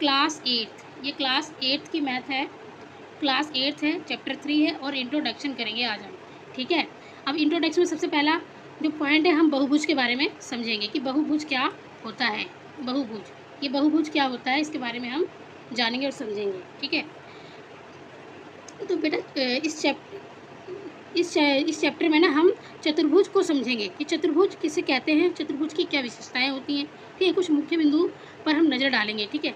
Class 8, ये class 8 की math है, क्लास 8 है, चैप्टर 3 है और इंट्रोडक्शन करेंगे आज हम। ठीक है, अब इंट्रोडक्शन में सबसे पहला जो पॉइंट है, हम बहुभुज के बारे में समझेंगे कि बहुभुज क्या होता है। बहुभुज, ये बहुभुज क्या होता है, इसके बारे में हम जानेंगे और समझेंगे। ठीक है, तो बेटा इस चैप्टर में ना हम चतुर्भुज को समझेंगे कि चतुर्भुज किसे कहते हैं, चतुर्भुज की क्या विशेषताएं होती हैं। ठीक है, कुछ मुख्य बिंदु पर हम नज़र डालेंगे। ठीक है,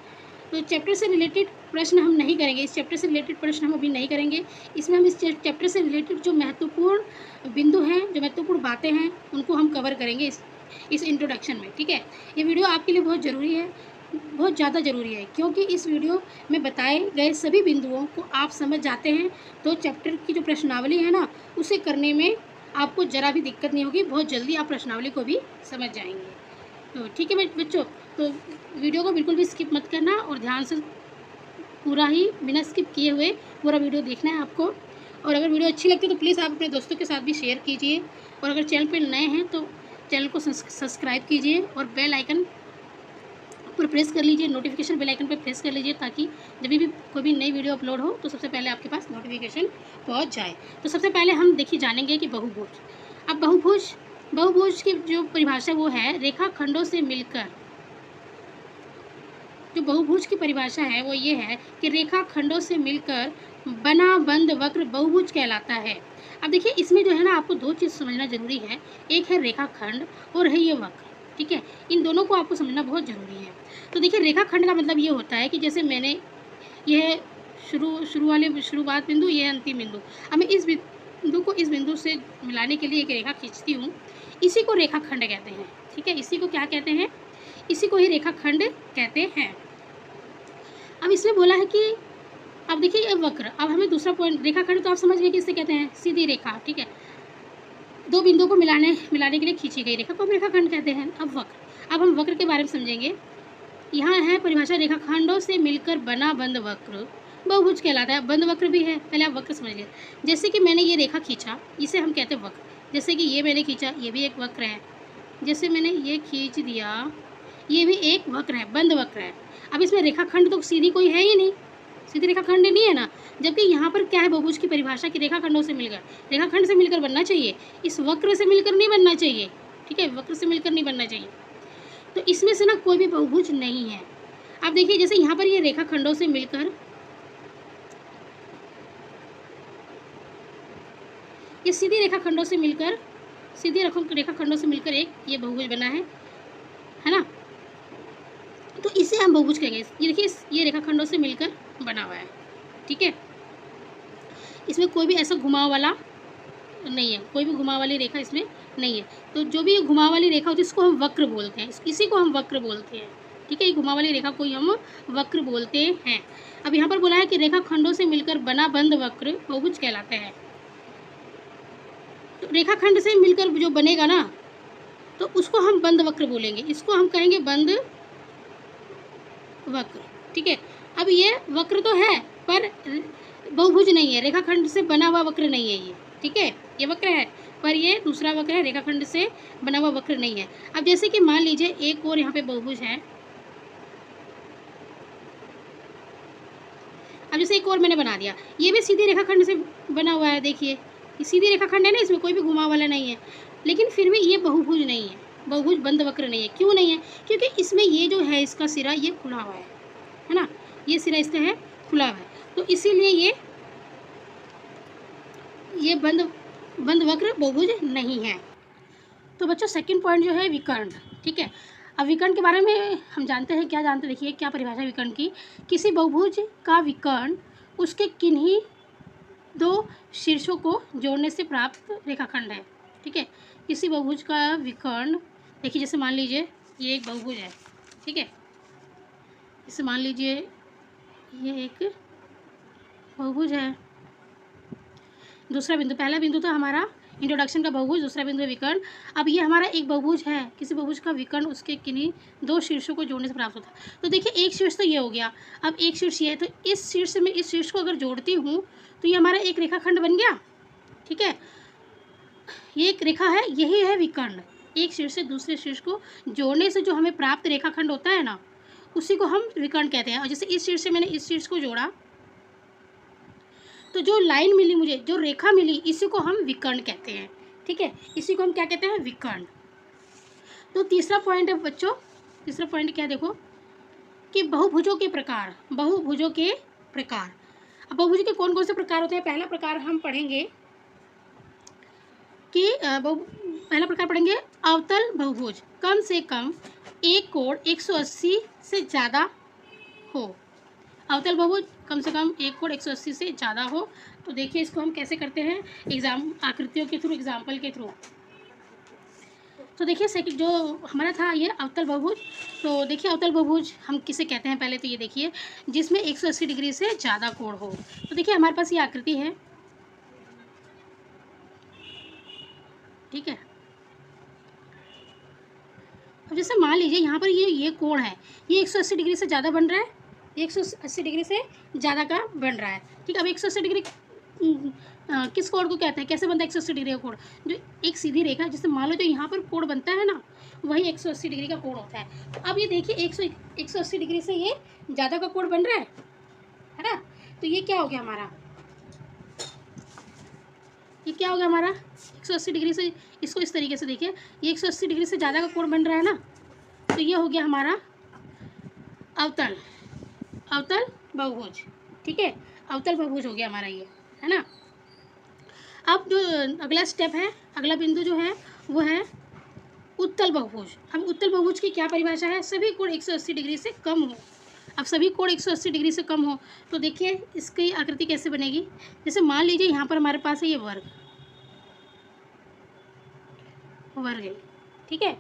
तो चैप्टर से रिलेटेड प्रश्न हम नहीं करेंगे, इस चैप्टर से रिलेटेड प्रश्न हम अभी नहीं करेंगे। इसमें हम इस चैप्टर से रिलेटेड जो महत्वपूर्ण बिंदु हैं, जो महत्वपूर्ण बातें हैं, उनको हम कवर करेंगे इस इंट्रोडक्शन में। ठीक है, ये वीडियो आपके लिए बहुत ज़रूरी है, बहुत ज़्यादा ज़रूरी है, क्योंकि इस वीडियो में बताए गए सभी बिंदुओं को आप समझ जाते हैं तो चैप्टर की जो प्रश्नावली है ना, उसे करने में आपको ज़रा भी दिक्कत नहीं होगी, बहुत जल्दी आप प्रश्नावली को भी समझ जाएंगे। तो ठीक है बच्चों, तो वीडियो को बिल्कुल भी स्किप मत करना और ध्यान से पूरा ही बिना स्किप किए हुए पूरा वीडियो देखना है आपको। और अगर वीडियो अच्छी लगती है तो प्लीज़ आप अपने दोस्तों के साथ भी शेयर कीजिए, और अगर चैनल पर नए हैं तो चैनल को सब्सक्राइब कीजिए और बेल आइकन पर प्रेस कर लीजिए, नोटिफिकेशन बेल आइकन पर प्रेस कर लीजिए, ताकि जब भी कोई भी नई वीडियो अपलोड हो तो सबसे पहले आपके पास नोटिफिकेशन पहुंच जाए। तो सबसे पहले हम देखिए जानेंगे कि बहुभुज। अब बहुभुज की जो परिभाषा वो है रेखाखंडों से मिलकर। जो बहुभुज की परिभाषा है वो ये है कि रेखाखंडों से मिलकर बना बंद वक्र बहुभुज कहलाता है। अब देखिए इसमें जो है ना, आपको दो चीज़ समझना जरूरी है, एक है रेखाखंड और है ये वक्र। ठीक है, इन दोनों को आपको समझना बहुत ज़रूरी है। तो देखिए रेखाखंड का मतलब ये होता है कि जैसे मैंने यह शुरुआत बिंदु, ये अंतिम बिंदु, अब मैं इस बिंदु को इस बिंदु से मिलाने के लिए एक रेखा खींचती हूँ, इसी को रेखाखंड कहते हैं। ठीक है, इसी को क्या कहते हैं, इसी को ही रेखाखंड कहते हैं। अब इसमें बोला है कि अब देखिए ये वक्र, अब हमें दूसरा पॉइंट, रेखाखंड तो आप समझ गए किससे कहते हैं, सीधी रेखा। ठीक है, दो बिंदुओं को मिलाने के लिए खींची गई रेखा को हम रेखाखंड कहते हैं। अब हम वक्र के बारे में समझेंगे। यहाँ है परिभाषा, रेखाखंडों से मिलकर बना बंद वक्र बहुभुज कहलाता है। बंद वक्र भी है, पहले आप वक्र समझ लिए। जैसे कि मैंने ये रेखा खींचा, इसे हम कहते हैं वक्र। जैसे कि ये मैंने खींचा, ये भी एक वक्र है। जैसे मैंने ये खींच दिया, ये भी एक वक्र है, बंद वक्र है। अब इसमें रेखाखंड तो सीधी कोई है ही नहीं, सीधी रेखाखंड नहीं है ना। जबकि यहाँ पर क्या है, बहुभुज की परिभाषा की रेखाखंडों से मिलकर, रेखाखंड से मिलकर बनना चाहिए, इस वक्र से मिलकर नहीं बनना चाहिए। ठीक है, वक्र से मिलकर नहीं बनना चाहिए। तो इसमें से ना कोई भी बहुभुज नहीं है। अब देखिए जैसे यहाँ पर ये रेखाखंडों से मिलकर, ये सीधी रेखाखंडों से मिलकर, सीधी रेखाखंडों से मिलकर एक ये बहुभुज बना है ना। तो इसे हम बहुभुज कहेंगे। ये देखिए ये रेखाखंडों से मिलकर बना हुआ है। ठीक है, इसमें कोई भी ऐसा घुमाव वाला नहीं है, कोई भी घुमाव वाली रेखा इसमें नहीं है। तो जो भी घुमाव वाली रेखा होती है इसको हम वक्र बोलते हैं, इसी को हम वक्र बोलते हैं। ठीक है, ये घुमाव वाली रेखा को ही हम वक्र बोलते हैं। अब यहाँ पर बोला है कि रेखाखंडों से मिलकर बना बंद वक्र बहुभुज कहलाता है। तो रेखाखंड से मिलकर जो बनेगा ना, तो उसको हम बंद वक्र बोलेंगे, इसको हम कहेंगे बंद वक्र। ठीक है, अब ये वक्र तो है पर बहुभुज नहीं है, रेखाखंड से बना हुआ वक्र नहीं है ये। ठीक है, ये वक्र है पर ये दूसरा वक्र है, रेखाखंड से बना हुआ वक्र नहीं है। अब जैसे कि मान लीजिए एक और यहाँ पे बहुभुज है, अब जैसे एक और मैंने बना दिया, ये भी सीधी रेखाखंड से बना हुआ है। देखिए ये सीधी रेखाखंड है ना, इसमें कोई भी घुमाव वाला नहीं है, लेकिन फिर भी ये बहुभुज नहीं है, बहुभुज बंद वक्र नहीं है। क्यों नहीं है, क्योंकि इसमें ये जो है इसका सिरा ये खुला हुआ है ना, ये सिरा इसका है खुला हुआ है, तो इसीलिए ये बंद वक्र बहुभुज नहीं है। तो बच्चों सेकंड पॉइंट जो है विकर्ण। ठीक है, अब विकर्ण के बारे में हम जानते हैं, क्या जानते देखिए क्या परिभाषा विकर्ण की, किसी बहुभुज का विकर्ण उसके किन्हीं दो शीर्षों को जोड़ने से प्राप्त रेखाखंड है। ठीक है, किसी बहुभुज का विकर्ण, देखिए जैसे मान लीजिए ये एक बहुभुज है। ठीक है, जैसे मान लीजिए ये एक बहुभुज है, दूसरा बिंदु, पहला बिंदु तो हमारा इंट्रोडक्शन का बहुभुज, दूसरा बिंदु है विकर्ण। अब ये हमारा एक बहुभुज है, किसी बहुभुज का विकर्ण उसके किन्हीं दो शीर्षों को जोड़ने से प्राप्त होता है। तो देखिए एक शीर्ष तो ये हो गया, अब एक शीर्ष ये है, तो इस शीर्ष में इस शीर्ष को अगर जोड़ती हूँ तो ये हमारा एक रेखाखंड बन गया। ठीक है, ये एक रेखा है, यही है विकर्ण। एक शीर्ष से दूसरे शीर्ष को जोड़ने से जो हमें प्राप्त रेखाखंड होता है ना, उसी को हम विकर्ण कहते हैं। और जैसे इस शीर्ष से मैंने इस शीर्ष को जोड़ा तो जो लाइन मिली मुझे, जो रेखा मिली, इसी को हम विकर्ण कहते हैं। ठीक है, इसी को हम क्या कहते हैं? विकर्ण। तो तीसरा पॉइंट है बच्चों, तीसरा पॉइंट क्या है देखो कि बहुभुजों के प्रकार। बहुभुजों के प्रकार, अब बहुभुज के कौन कौन से प्रकार होते हैं? पहला प्रकार हम पढ़ेंगे कि पहला प्रकार पढ़ेंगे अवतल बहुभुज। कम से कम एक कोण 180 से ज़्यादा हो। अवतल बहुभुज कम से कम एक कोण 180 से ज़्यादा हो। तो देखिए इसको हम कैसे करते हैं, आकृतियों के थ्रू, एग्जाम्पल के थ्रू। तो देखिए सेकंड जो हमारा था ये अवतल बहुभुज। तो देखिए अवतल बहुभुज हम किसे कहते हैं, पहले तो ये देखिए जिसमें 180 डिग्री से ज़्यादा कोण हो। तो देखिए हमारे पास ये आकृति है, ठीक है। अब जैसे मान लीजिए यहाँ पर ये कोण है, ये 180 डिग्री से ज़्यादा बन रहा है, 180 डिग्री से ज़्यादा का बन रहा है। ठीक है, अब 180 डिग्री किस कोण को कहते हैं? कैसे बनता है 180 डिग्री का कोण? जो एक सीधी रेखा, जैसे मान लो जो यहाँ पर कोण बनता है ना, वही 180 डिग्री का कोण होता है। तो अब ये देखिए 180 डिग्री से ये ज़्यादा का कोण बन रहा है ना। तो ये क्या हो गया हमारा, ये क्या हो गया हमारा 180 डिग्री से, इसको इस तरीके से देखिए, ये 180 डिग्री से ज़्यादा का कोण बन रहा है ना। तो ये हो गया हमारा अवतल बहुभुज। ठीक है, अवतल बहुभुज हो गया हमारा ये, है ना। अब जो अगला स्टेप है, अगला बिंदु जो है वो है उत्तल बहुभुज। अब उत्तल बहुभुज की क्या परिभाषा है? सभी कोण 180 डिग्री से कम हो। अब सभी कोण 180 डिग्री से कम हो तो देखिए इसकी आकृति कैसे बनेगी। जैसे मान लीजिए यहाँ पर हमारे पास है ये वर्ग है, ठीक है।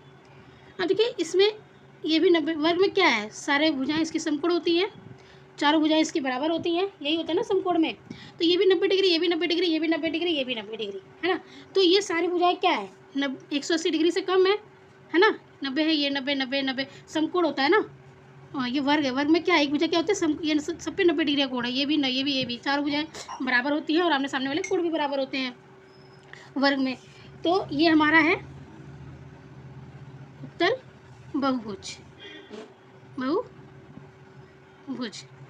अब देखिए इसमें ये भी 90, वर्ग में क्या है, सारे भुजाएं इसकी समकोण होती हैं, चारों भुजाएं इसकी बराबर होती हैं, यही होता है ना समकोण में। तो ये भी 90 डिग्री, ये भी 90 डिग्री, ये भी 90 डिग्री, ये भी 90 डिग्री, है ना। तो ये सारी भुजाएं क्या है, 180 डिग्री से कम है ना। 90 है, ये 90 90 90 समकोण होता है ना। ये वर्ग है, वर्ग में क्या है, एक भुजा क्या होती है, ये सब पे 90 डिग्री का कोण है, ये भी चारों भुजाएं बराबर होती हैं और आमने सामने वाले कोण भी बराबर होते हैं वर्ग में। तो ये हमारा है उत्तल बहुभुज,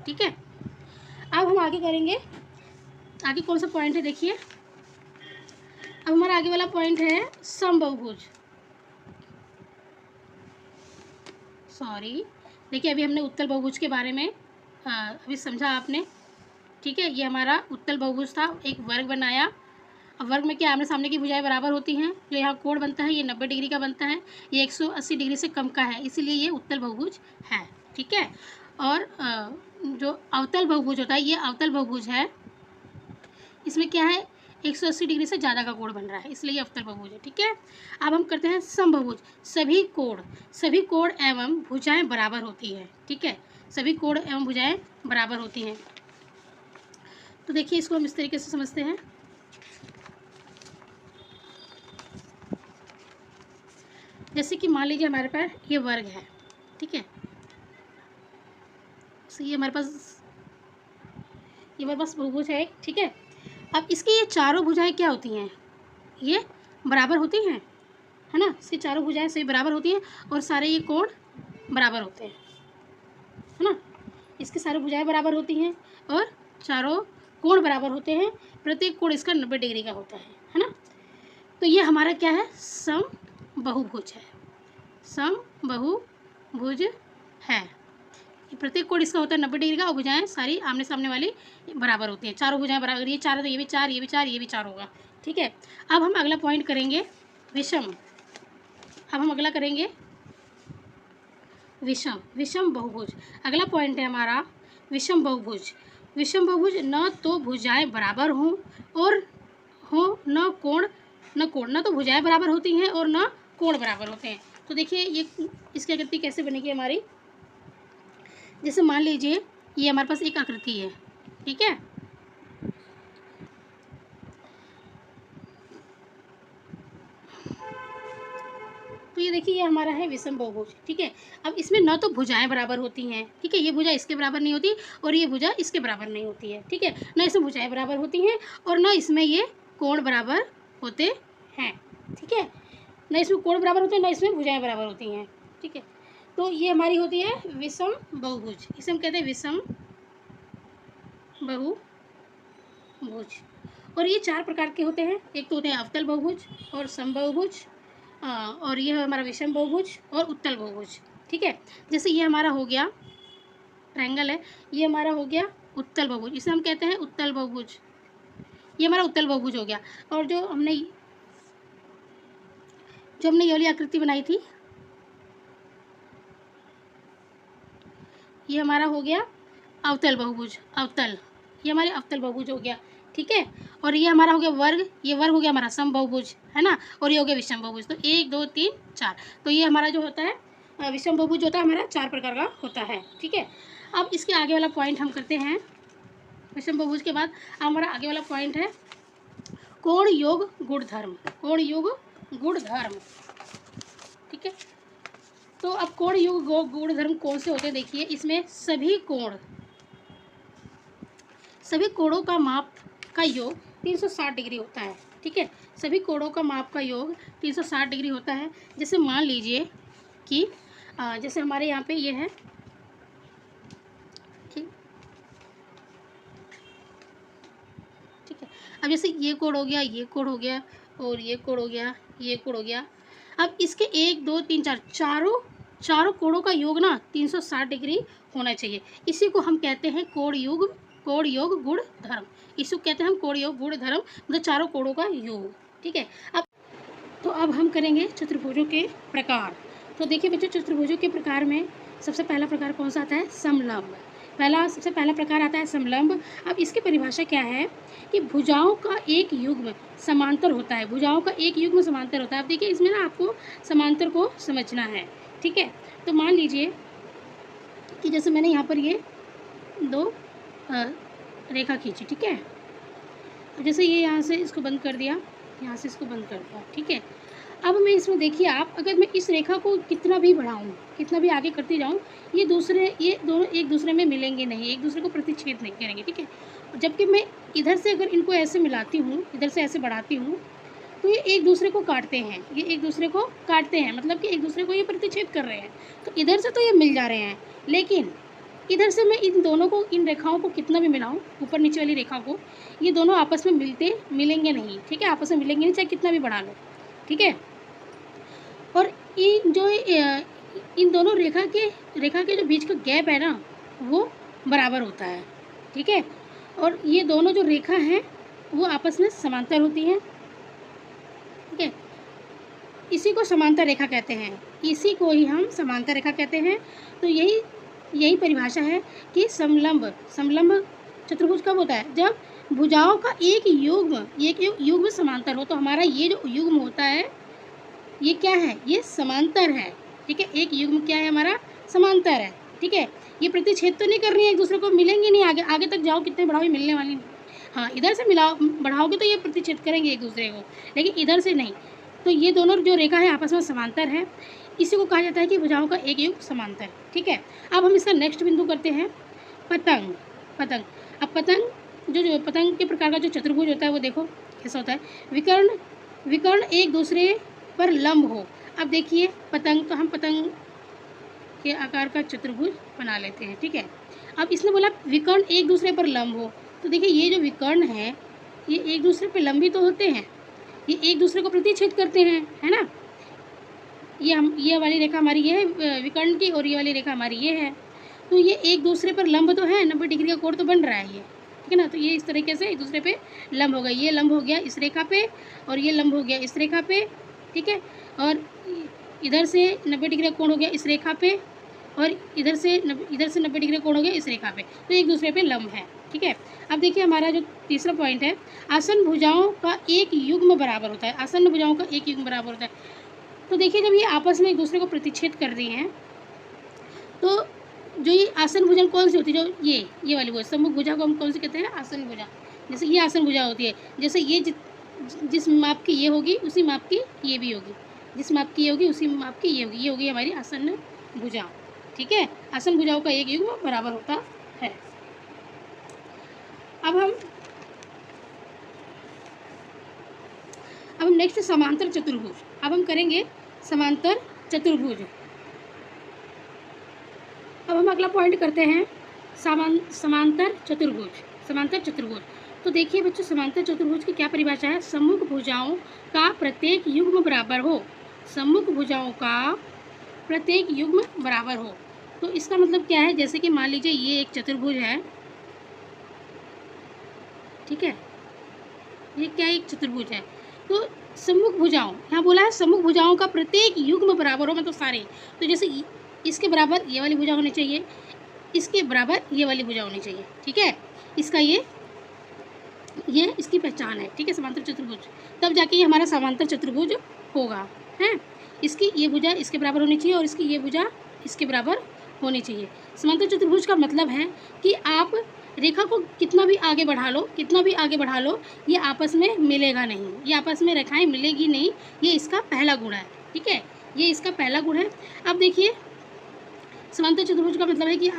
ठीक है। अब हम आगे करेंगे, आगे कौन सा पॉइंट है देखिए। अब हमारा आगे वाला पॉइंट है समबाहुभुज। देखिए अभी हमने उत्तल बहुभुज के बारे में अभी समझा आपने, ठीक है। ये हमारा उत्तल बहुभुज था, एक वर्ग बनाया। अब वर्ग में क्या आमने सामने की भुजाएं बराबर होती हैं, जो यहाँ कोण बनता है ये 90 डिग्री का बनता है, ये 180 डिग्री से कम का है, इसीलिए ये उत्तल बहुभुज है, ठीक है। और जो अवतल बहुभुज होता है, ये अवतल बहुभुज है, इसमें क्या है 180 डिग्री से ज़्यादा का कोण बन रहा है, इसलिए अवतल बहुभुज है, ठीक है। अब हम करते हैं समबाहुभुज। सभी कोण एवं भुजाएं बराबर होती हैं, ठीक है। सभी कोण एवं भुजाएं बराबर होती हैं। तो देखिए इसको हम इस तरीके से समझते हैं। जैसे कि मान लीजिए हमारे पास ये वर्ग है, ठीक है। तो ये हमारे पास बहुभुज है, ठीक है। अब इसकी ये चारों भुजाएं क्या होती हैं, ये बराबर होती हैं, है ना। इसकी चारों भुजाएं सही बराबर होती हैं और सारे ये कोण बराबर होते हैं, है ना। इसके सारे भुजाएं बराबर होती हैं और चारों कोण बराबर होते हैं, प्रत्येक कोण इसका 90 डिग्री का होता है ना। तो ये हमारा क्या है, समबाहुभुज है, समबाहुभुज है। प्रत्येक कोण इसका होता है 90 डिग्री का और भुजाएं सारी आमने सामने वाली बराबर होती हैं, चारों भुजाएं बराबर, ये 4 है तो ये भी 4, ये भी 4, ये भी 4 होगा, ठीक है। अब हम अगला पॉइंट करेंगे विषम। अब हम अगला करेंगे विषम बहुभुज। अगला पॉइंट है हमारा विषम बहुभुज। विषम बहुभुज न तो भुजाएं बराबर हों और न तो भुजाएं बराबर होती हैं और न कोण बराबर होते हैं। तो देखिए ये इसकी आकृति कैसे बनेगी हमारी। जैसे मान लीजिए ये हमारे पास एक आकृति है, ठीक है। तो ये देखिए ये हमारा है विषम बहुभुज, ठीक है। अब इसमें न तो भुजाएं बराबर होती हैं, ठीक है, ये भुजा इसके बराबर नहीं होती और ये भुजा इसके बराबर नहीं होती है, ठीक है। न इसमें भुजाएं बराबर होती हैं और न इसमें ये कोण बराबर होते हैं, ठीक है। न इसमें कोण बराबर होते हैं, न इसमें भुजाएं बराबर होती हैं, ठीक है। तो ये हमारी होती है विषम बहुभुज, इसे हम कहते हैं विषम बहुभुज। और ये 4 प्रकार के होते हैं, एक तो होते हैं अवतल बहुभुज और समबाहुभुज, और ये हमारा विषम बहुभुज और उत्तल बहुभुज। ठीक है, जैसे ये हमारा हो गया ट्रायंगल है, ये हमारा हो गया उत्तल बहुभुज, इसे हम कहते हैं उत्तल बहुभुज, ये हमारा उत्तल बहुभुज हो गया। और जो हमने ये वाली आकृति बनाई थी, ये हमारा हो गया अवतल बहुभुज, अवतल, ये हमारे अवतल बहुभुज हो गया। ठीक है, और ये हमारा हो गया वर्ग, ये वर्ग हो गया हमारा सम बहुभुज, है ना, और ये हो गया विषम बहुभुज। तो 1 2 3 4, तो ये हमारा जो होता है विषम बहुभुज होता है हमारा 4 प्रकार का होता है। ठीक है, अब इसके आगे वाला पॉइंट हम करते हैं। विषम बहुभुज के बाद हमारा आगे वाला पॉइंट है कोण योग गुणधर्म, कोण योग गुणधर्म। ठीक है, तो अब कोण योग गुणधर्म कौन से होते हैं, देखिए इसमें सभी कोणों का माप का योग 360 डिग्री होता है। ठीक है, सभी कोणों का माप का योग 360 डिग्री होता है। जैसे मान लीजिए कि जैसे हमारे यहाँ पे ये है, ठीक है, अब जैसे ये कोण हो गया, ये कोण हो गया, और ये कोण हो गया, ये कोण हो गया। अब इसके 1 2 3 4 चारों कोणों का योग ना 360 डिग्री होना चाहिए। इसी को हम कहते हैं कोण योग गुण धर्म, इसको कहते हैं हम कोण योग गुण धर्म, मतलब चारों कोणों का योग। ठीक है, अब हम करेंगे चतुर्भुजों के प्रकार। तो देखिए बच्चों, चतुर्भुजों के प्रकार में सबसे पहला प्रकार कौन सा आता है, समलंब। सबसे पहला प्रकार आता है समलंब। अब इसकी परिभाषा क्या है कि भुजाओं का एक युग्म समांतर होता है, भुजाओं का एक युग्म समांतर होता है। अब देखिए इसमें ना आपको समांतर को समझना है। ठीक है, तो मान लीजिए कि जैसे मैंने यहाँ पर ये 2 रेखा खींची। ठीक है, जैसे ये यहाँ से इसको बंद कर दिया, यहाँ से इसको बंद कर दिया। ठीक है, अब मैं इसमें देखिए आप, अगर मैं इस रेखा को कितना भी बढ़ाऊँ, कितना भी आगे करती जाऊँ, ये दोनों एक दूसरे में मिलेंगे नहीं, एक दूसरे को प्रतिच्छेद नहीं करेंगे। ठीक है, जबकि मैं इधर से अगर इनको ऐसे मिलाती हूँ, इधर से ऐसे बढ़ाती हूँ, तो ये एक दूसरे को काटते हैं, ये एक दूसरे को काटते हैं, मतलब कि एक दूसरे को ये प्रतिच्छेद कर रहे हैं। तो इधर से तो ये मिल जा रहे हैं, लेकिन इधर से मैं इन दोनों को, इन रेखाओं को कितना भी मिलाऊं, ऊपर नीचे वाली रेखा को, ये दोनों आपस में मिलेंगे नहीं। ठीक है, आपस में मिलेंगे नहीं चाहे कितना भी बढ़ा लो। ठीक है, और इन दोनों रेखा के जो बीच का गैप है ना, वो बराबर होता है। ठीक है, और ये दोनों जो रेखा हैं वो आपस में समांतर होती हैं। ठीक है, इसी को समांतर रेखा कहते हैं, इसी को ही हम समांतर रेखा कहते हैं। तो यही परिभाषा है कि समलंब चतुर्भुज कब होता है, जब भुजाओं का एक युग्म समांतर हो। तो हमारा ये जो युग्म होता है ये क्या है, ये समांतर है। ठीक है, एक युग्म क्या है हमारा, समांतर है। ठीक है, ये प्रतिच्छेद तो नहीं कर रही है, एक दूसरे को मिलेंगे नहीं, आगे तक जाओ कितने बढ़ाओ मिलने वाली नहीं। हाँ, इधर से बढ़ाओगे तो ये प्रतिच्छेद करेंगे एक दूसरे को, लेकिन इधर से नहीं। तो ये दोनों जो रेखा है आपस में समांतर है, इसी को कहा जाता है कि भुजाओं का एक युग्म समांतर। ठीक है, अब हम इसका नेक्स्ट बिंदु करते हैं पतंग। अब पतंग के प्रकार का जो चतुर्भुज होता है वो देखो कैसा होता है, विकर्ण एक दूसरे पर लंब हो। अब देखिए पतंग, तो हम पतंग के आकार का चतुर्भुज बना लेते हैं। ठीक है, अब इसने बोला विकर्ण एक दूसरे पर लंब हो, तो देखिए ये जो विकर्ण है ये एक दूसरे पर लंबी तो होते हैं, ये एक दूसरे को प्रतिच्छेद करते हैं, है ना। ये वाली रेखा हमारी ये है विकर्ण की, और ये वाली रेखा हमारी ये है। तो ये एक दूसरे पर लंब तो है, 90 डिग्री का कोण तो बन रहा है ये। ठीक है ना, तो ये इस तरीके से एक दूसरे पे लंब हो गया, ये लंब हो गया इस रेखा पे, और ये लंब हो गया इस रेखा पे। ठीक है, और इधर से 90 डिग्री का कोण हो गया इस रेखा पे, और इधर से 90 डिग्री का कोण हो गया इस रेखा पे, तो एक दूसरे पे लंब है। ठीक है, अब देखिए हमारा जो तीसरा पॉइंट है, आसन भुजाओं का एक युग्म बराबर होता है, आसन भुजाओं का एक युग्म बराबर होता है। तो देखिए जब ये आपस में एक दूसरे को प्रतिच्छेद कर रही हैं, तो जो ये आसन भुजा कौन सी होती है, जो ये वाली भुजा, सम्मुख भुजा को हम कौन सी कहते हैं, आसन भुजा। जैसे ये आसन भुजा होती है, जैसे ये जिस माप की ये होगी उसी माप की ये भी होगी, जिस माप की ये होगी उसी माप की ये होगी हमारी आसन भुजा। ठीक है, आसन भुजाओं का एक युग्म बराबर होता है। अब हम नेक्स्ट समांतर चतुर्भुज, अब हम करेंगे समांतर चतुर्भुज। अब हम अगला पॉइंट करते हैं समांतर चतुर्भुज। समांतर चतुर्भुज, तो देखिए बच्चों, समांतर चतुर्भुज की क्या परिभाषा है? सम्मुख भुजाओं का प्रत्येक युग्म बराबर हो। सम्मुख भुजाओं का प्रत्येक युग्म बराबर हो। तो इसका मतलब क्या है? जैसे कि मान लीजिए ये एक चतुर्भुज है, ठीक है, ये क्या एक चतुर्भुज है, तो सम्मुख भुजाओं, यहाँ बोला है सम्मुख भुजाओं का प्रत्येक युग्म बराबर हो, मतलब सारे। तो जैसे इसके बराबर ये वाली भुजा होनी चाहिए, इसके बराबर ये वाली भुजा होनी चाहिए, ठीक है। इसका ये इसकी पहचान है, ठीक है, समांतर चतुर्भुज। तब जाके ये हमारा समांतर चतुर्भुज होगा, है। इसकी ये भुजा इसके बराबर होनी चाहिए और इसकी ये भुजा इसके बराबर होनी चाहिए। समांतर चतुर्भुज का मतलब है कि आप रेखा को कितना भी आगे बढ़ा लो, कितना भी आगे बढ़ा लो, ये आपस में मिलेगा नहीं, ये आपस में रेखाएं मिलेगी नहीं। ये इसका पहला गुण है, ठीक है, ये इसका पहला गुण है। अब देखिए, समांतर चतुर्भुज का मतलब है कि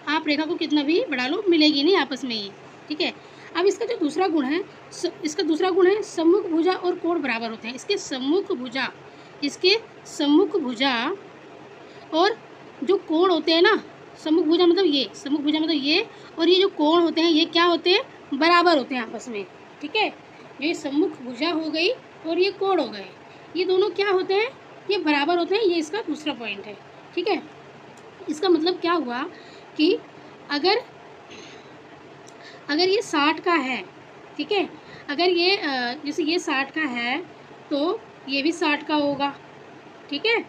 आप रेखा को कितना भी बढ़ा लो, मिलेगी नहीं आपस में ये, ठीक है। अब इसका जो दूसरा गुण है, इसका दूसरा गुण है सम्मुख भुजा और कोण बराबर होते हैं। इसके सम्मुख भुजा और जो कोण होते हैं ना, सम्मुख भुजा मतलब ये और ये जो कोण होते हैं ये क्या होते हैं? बराबर होते हैं आपस में, ठीक है। ये सम्मुख भुजा हो गई और ये कोण हो गए, ये दोनों क्या होते हैं? ये बराबर होते हैं। ये इसका दूसरा पॉइंट है, ठीक है। इसका मतलब क्या हुआ कि अगर ये 60 का है, ठीक है, अगर ये जैसे ये 60 का है तो ये भी 60 का होगा, ठीक है।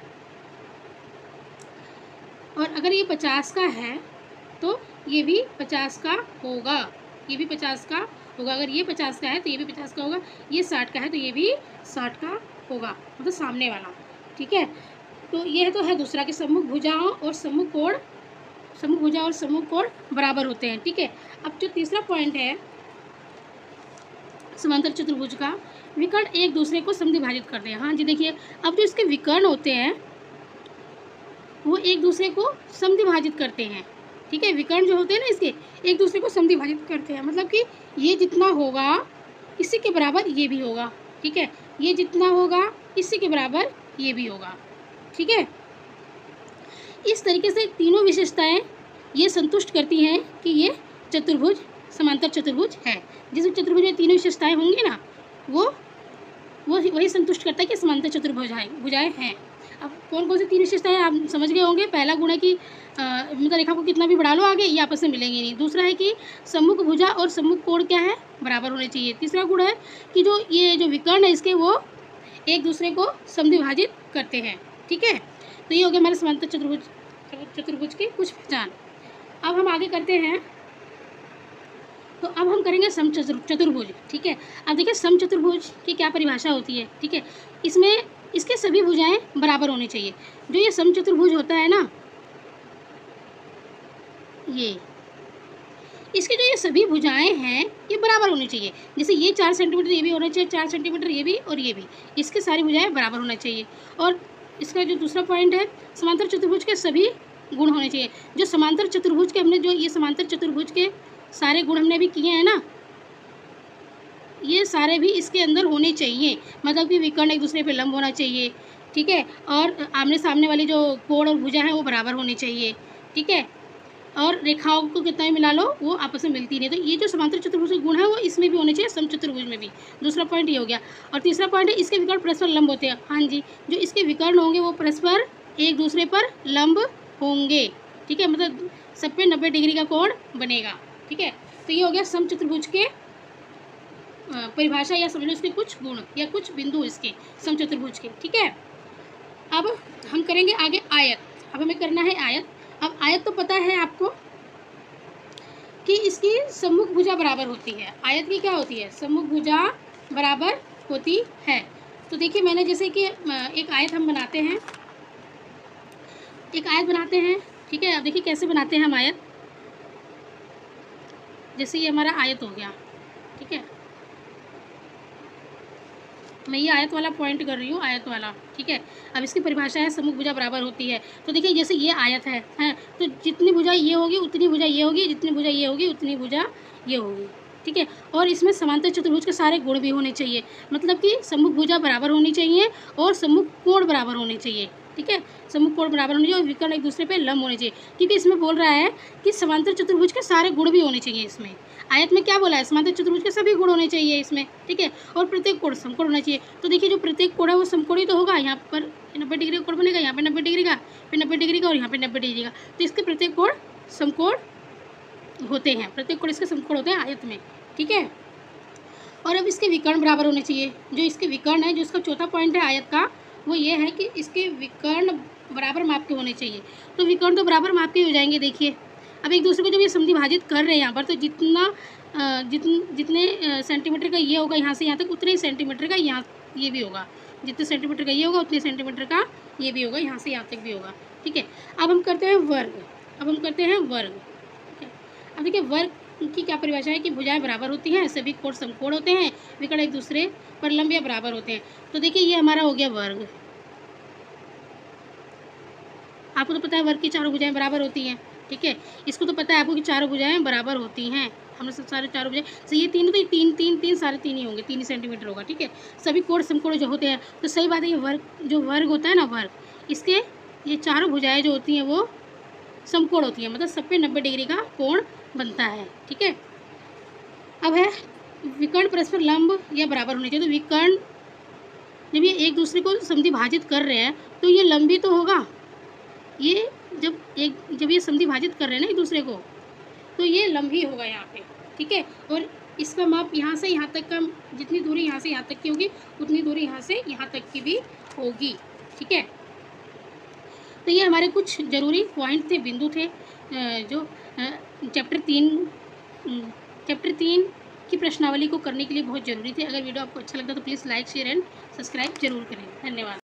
और अगर ये 50 का है तो ये भी 50 का होगा, ये भी 50 का होगा। अगर ये 50 का है तो ये भी 50 का होगा, ये 60 का है तो ये भी 60 का होगा, मतलब सामने वाला, ठीक है। तो ये तो है दूसरा कि सम्मुख भुजाओं और सम्मुख कोण बराबर होते हैं, ठीक है। अब जो तीसरा पॉइंट है समांतर चतुर्भुज का, विकर्ण एक दूसरे को समद्विभाजित करते हैं। हाँ जी, देखिए, अब जो इसके विकर्ण होते हैं वो एक दूसरे को समद्विभाजित करते हैं, ठीक है। विकर्ण जो होते हैं ना इसके, एक दूसरे को समद्विभाजित करते हैं, मतलब कि ये जितना होगा इसी के बराबर ये भी होगा, ठीक है, ये जितना होगा इसी के बराबर ये भी होगा, ठीक है। इस तरीके से तीनों विशेषताएं ये संतुष्ट करती हैं कि ये चतुर्भुज समांतर चतुर्भुज है। जिस चतुर्भुज में तीनों विशेषताएं होंगी ना, वो वही संतुष्ट करता है कि समांतर चतुर्भुज भुजाएं हैं। अब कौन कौन सी तीन विशेषताएं आप समझ गए होंगे। पहला गुण है कि मतलब रेखा को कितना भी बढ़ा लो आगे, ये आपस में मिलेंगे नहीं। दूसरा है कि सम्मुख भुजा और सम्मुख कोण क्या है? बराबर होने चाहिए। तीसरा गुण है कि ये जो विकर्ण है इसके, वो एक दूसरे को समद्विभाजित करते हैं, ठीक है। तो ये हो गया हमारे समांतर चतुर्भुज की कुछ पहचान। अब हम आगे करते हैं, तो अब हम करेंगे समचतुर्भुज, ठीक है। अब देखिए समचतुर्भुज की क्या परिभाषा होती है, ठीक है। इसमें इसके सभी भुजाएं बराबर होनी चाहिए। जो ये समचतुर्भुज होता है ना, ये इसकी जो ये सभी भुजाएं हैं ये बराबर होनी चाहिए। जैसे ये 4 सेंटीमीटर ये भी होना चाहिए, 4 सेंटीमीटर ये भी और ये भी, इसके सारी भुजाएं बराबर होना चाहिए। और इसका जो दूसरा पॉइंट है, समांतर चतुर्भुज के सभी गुण होने चाहिए। जो समांतर चतुर्भुज के हमने जो ये समांतर चतुर्भुज के सारे गुण हमने अभी किए हैं ना, ये सारे भी इसके अंदर होने चाहिए। मतलब कि विकर्ण एक दूसरे पे लंब होना चाहिए, ठीक है। और आमने सामने वाली जो कोण और भुजा है वो बराबर होनी चाहिए, ठीक है। और रेखाओं को कितना भी मिला लो वो आपस में मिलती नहीं। तो ये जो समांतर चतुर्भुज के गुण है वो इसमें भी होने चाहिए, समचतुर्भुज में भी। दूसरा पॉइंट ये हो गया। और तीसरा पॉइंट है इसके विकर्ण परस्पर लंब होते हैं। हाँ जी, जो इसके विकर्ण होंगे वो परस्पर एक दूसरे पर लंब होंगे, ठीक है। मतलब सब पे 90 डिग्री का कोण बनेगा, ठीक है। तो ये हो गया समचतुर्भुज के परिभाषा, या समझ लो इसके कुछ गुण या कुछ बिंदु इसके समचतुर्भुज के, ठीक है। अब हम करेंगे आगे आयत। अब हमें करना है आयत। अब आयत तो पता है आपको कि इसकी सम्मुख भुजा बराबर होती है। आयत की क्या होती है? सम्मुख भुजा बराबर होती है। तो देखिए, मैंने जैसे कि एक आयत हम बनाते हैं, ठीक है। अब देखिए कैसे बनाते हैं हम आयत। जैसे ये हमारा आयत हो गया, ठीक है। मैं ये आयत वाला पॉइंट कर रही हूँ, आयत वाला, ठीक है। अब इसकी परिभाषा है सम्मुख भुजा बराबर होती है। तो देखिए जैसे ये आयत है, तो जितनी भुजा ये होगी उतनी भुजा ये होगी, जितनी भुजा ये होगी उतनी भुजा ये होगी, ठीक है। और इसमें समांतर चतुर्भुज के सारे गुण भी होने चाहिए। मतलब कि सम्मुख भुजा बराबर होनी चाहिए और सम्मुख कोण बराबर होने चाहिए, ठीक है। सम्मुख कोण बराबर होने चाहिए और विकर्ण एक दूसरे पे लंब होने चाहिए, क्योंकि इसमें बोल रहा है कि समांतर चतुर्भुज के सारे गुण भी होने चाहिए इसमें। आयत में क्या बोला है, समांतर चतुर्भुज के सभी गुण होने चाहिए इसमें, ठीक है, और प्रत्येक कोण समकोण होना चाहिए। तो देखिए जो प्रत्येक कोण है वो समकोणी तो होगा, यहाँ पर 90 डिग्री का कोण बनेगा, यहाँ पे 90 डिग्री का, पे 90 डिग्री का और यहाँ पे 90 डिग्री का, तो इसके प्रत्येक कोण समकोण होते हैं, प्रत्येक कोण इसके समकोण होते हैं आयत में, ठीक है। और अब इसके विकर्ण बराबर होने चाहिए। जो इसके विकर्ण है, जो इसका चौथा पॉइंट है आयत का, वो ये है कि इसके विकर्ण बराबर माप के होने चाहिए। तो विकर्ण तो बराबर माप के हो जाएंगे। देखिए अब एक दूसरे को जब ये समद्वि भाजित कर रहे हैं यहाँ पर, तो जितने सेंटीमीटर का ये होगा यहाँ से यहाँ तक, उतने ही सेंटीमीटर का यहाँ ये भी होगा, जितने सेंटीमीटर का ये होगा उतने सेंटीमीटर का ये भी होगा, यहाँ से यहाँ तक भी होगा, ठीक है। अब हम करते हैं वर्ग, ठीक है। अब देखिए वर्ग की क्या परिभाषा है कि भुजाएं बराबर होती हैं, सभी कोण समकोण होते हैं, विकर्ण एक दूसरे पर लंब या बराबर होते हैं। तो देखिए ये हमारा हो गया वर्ग। आपको तो पता है वर्ग की चारों भुजाएं बराबर होती हैं, ठीक है। इसको तो पता है आपको कि चारों भुजाएं बराबर होती हैं, हमने सब सारे चारों भुजाएं, तो ये तीन, तो ये तीन तीन तीन सारे तीन ही होंगे, 3 ही सेंटीमीटर होगा, ठीक है। सभी कोण समकोण जो होते हैं, तो सही बात है, ये वर्ग जो वर्ग होता है ना, वर्ग, इसके ये चारों भुजाएं जो होती हैं वो समकोण होती है, मतलब सब पे 90 डिग्री का कोण बनता है, ठीक है। अब है विकर्ण परस्पर लंब या बराबर होने चाहिए। तो विकर्ण जब ये एक दूसरे को समद्वि भाजित कर रहे हैं तो ये लंब भी तो होगा, ये जब ये समद्वि भाजित कर रहे हैं ना एक दूसरे को, तो ये लंब ही होगा यहाँ पे, ठीक है। और इसका माप यहाँ से यहाँ तक का, जितनी दूरी यहाँ से यहाँ तक की होगी उतनी दूरी यहाँ से यहाँ तक की भी होगी, ठीक है। तो ये हमारे कुछ ज़रूरी पॉइंट थे, बिंदु थे, जो चैप्टर 3 की प्रश्नावली को करने के लिए बहुत ज़रूरी थे। अगर वीडियो आपको अच्छा लगता तो please like, share and subscribe जरूर करें। धन्यवाद।